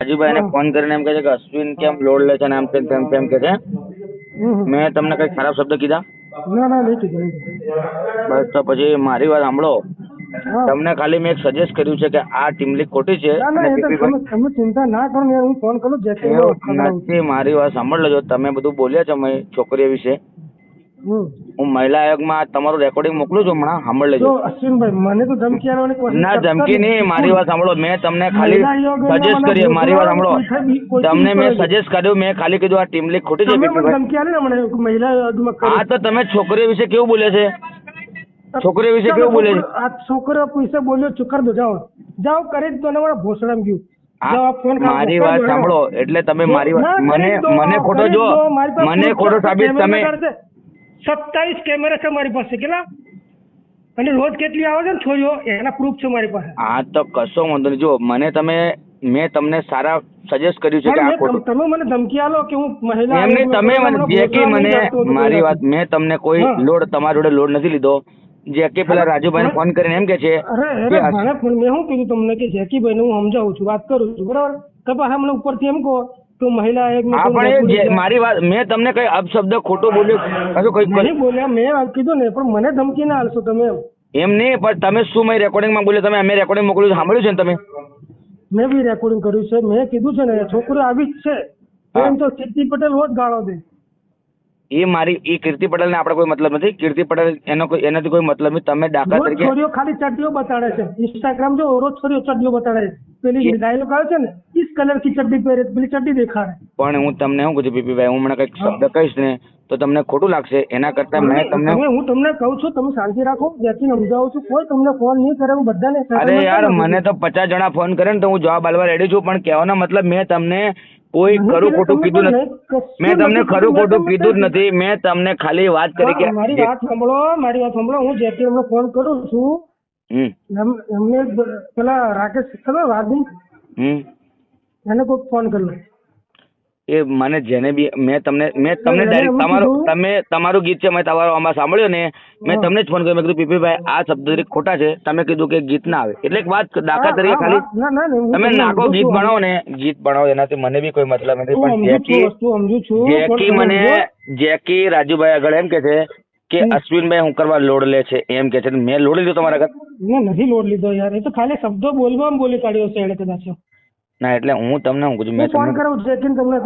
રાજુભાઈ ને ફોન કરીને એમ કહે છે કે અશ્વિન કેમ લોડ લે છે ને આમ તેમ કે છે. મેં તમને કઈ ખરાબ શબ્દ કીધા? ના ના નહીં કીધું, નહીં કીધું. બસ તો પછી મારી વાત સાંભળો. હા. તમને ખાલી મેં એક સજેસ્ટ કર્યું છે કે આ ટીમલીક ખોટી છે. ના ના અને એ તો પીપીભાઈ તમે ચિંતા ના કરો ને, હું ફોન કરું જેથી એવું નથી. મારી વાત સાંભળ લેજો. તમે બધું બોલ્યા છો છોકરીઓ વિશે. હું મહિલા આયોગમાં તમારું રેકોર્ડિંગ મોકલું છું હમણાં, સાંભળ લેજો. તો અશ્વિનભાઈ મને તો ધમકી આપવાની કોશિશ ના કરતા ધમકી નહીં, મારી વાત સાંભળો. મેં તમને ખાલી સજેસ્ટ કરી, મારી વાત સાંભળો. તમને મેં સજેસ્ટ કર્યું, મેં ખાલી કીધું આ ટીમ લીગ ખોટી છે. તમે મને ધમકી આપી ને મને મહિલા આયોગમાં કરી. હા તો તમે છોકરીઓ વિશે કેવું બોલે છે? છોકરીઓ વિશે કેવું બોલે છે? આ છોકરો વિશે બોલ્યો ચુકર દો, જાઓ જાઓ કરી દો ને, મારા ભોસડામાં ગયું. જાઓ આપ ફોન કરો. મારી વાત સાંભળો. એટલે તમે મારી વાત મને ખોટો જો, મને ખોટો સાબિત તમે 27 કેમેરા છે મારી પાસે, કેટલા અને રોજ કેટલી આવે છે ને છોરીઓ, એના પ્રૂફ છે મારી પાસે. હા તો કશો વાંધો નહીં. જો મેં તમને સારા સજેસ્ટ કર્યું છે કે આ ખોટું. તમે મને ધમકી આલો કે હું મહિલા એમ નહીં, તમે જે કે મને મારી વાત, મેં તમને કોઈ લોડ તમારી જોડે લોડ નથી લીધો. જે કે પેલા રાજુભાઈ ફોન કરીને એમ કે છે અરે મેં શું કીધું તમને કે જેકીભાઈ ને હું સમજાવું છું, વાત કરું છું, બરાબર? તો પાછા મને ઉપરથી એમ કહો તો મહિલા એક મારી વાત, મેં તમને કઈ અપશબ્દ ખોટું બોલ્યું નહીં બોલ્યા, મેં કીધું ને, પણ મને ધમકી ના આલશો તમે એમ નહીં. પણ તમે શું મેં રેકોર્ડિંગમાં બોલ્યો? તમે અમે રેકોર્ડિંગ મોકલ્યું સાંભળ્યું છે ને તમે? મેં બી રેકોર્ડિંગ કર્યું છે. મેં કીધું છે ને છોકરી આવી જ છે, એમ તો કીર્તિ પટેલ રોજ ગાળો દે. એ કીર્તિ પટેલ ને આપણે કોઈ મતલબ નથી. કીર્તિ પટેલ એનાથી કોઈ મતલબ નહીં. તમે દાખલા તરીકે છોરીઓ ખાલી ચડ્ડીઓ બતાડે છે, ઇન્સ્ટાગ્રામ જો રોજ છોરીઓ ચડ્ડીઓ બતાડે છે. પેલી ડાયલોગ આવે છે ને, ઇસ કલર की ચડ્ડી પહેરે, પેલી ચડ્ડી દેખાડે. પણ હું તમને શું કહું છું પીપીભાઈ, હું મને કઈક શબ્દ કહીશ ને તો તમને ખોટું લાગશે. એના કરતા મેં તમને હું તમને કહું છું, તમે શાંતિ રાખો, જેથી સમજાવું છું. કોઈ તમને ફોન નહીં કરે, હું બધાને. અરે યાર, મને તો 50 જણા ફોન કરે ને તો હું જવાબ આલવા રેડી છું. પણ કહેવાનો મતલબ મેં તમને કોઈ ખરું ખોટું કીધું નથી. મેં તમને ખરું ખોટું કીધું જ નથી. મેં તમને ખાલી વાત કરી કે મારી વાત સાંભળો. હું જેથી એમને ફોન કરું છું, એમને પેલા રાકેશ ખબર વાદી, એને કોઈ ફોન કર્યો. એ મને જેને બી મેં તમને ડાયરેક્ટ તમારું ગીત છે, મેં તમારો આમાં સાંભળ્યો ને, મેં તમને જ ફોન કર્યો. મેં કીધું પીપીભાઈ આ શબ્દ ખોટા છે. તમે કીધું કે ગીત ના આવે, એટલે એક વાત દાખલા તરીકે ખાલી તમે નાખો, ગીત બનાવો ને, ગીત બનાવો, એનાથી મને બી કોઈ મતલબ નથી. પણ જેકી રાજુભાઈ આગળ એમ કે છે કે અશ્વિનભાઈ હું કરવા લોડ લે છે એમ કે છે. મેં લોડ લીધો તમારા ઘર? નથી લોડ લીધો યાર, એ તો ખાલી શબ્દો બોલવામાં બોલી કાઢ્યો છે એને કદાચ. ના એટલે હું તમને હું કહું છું, મેં ફોન કરાવું છે કે તમને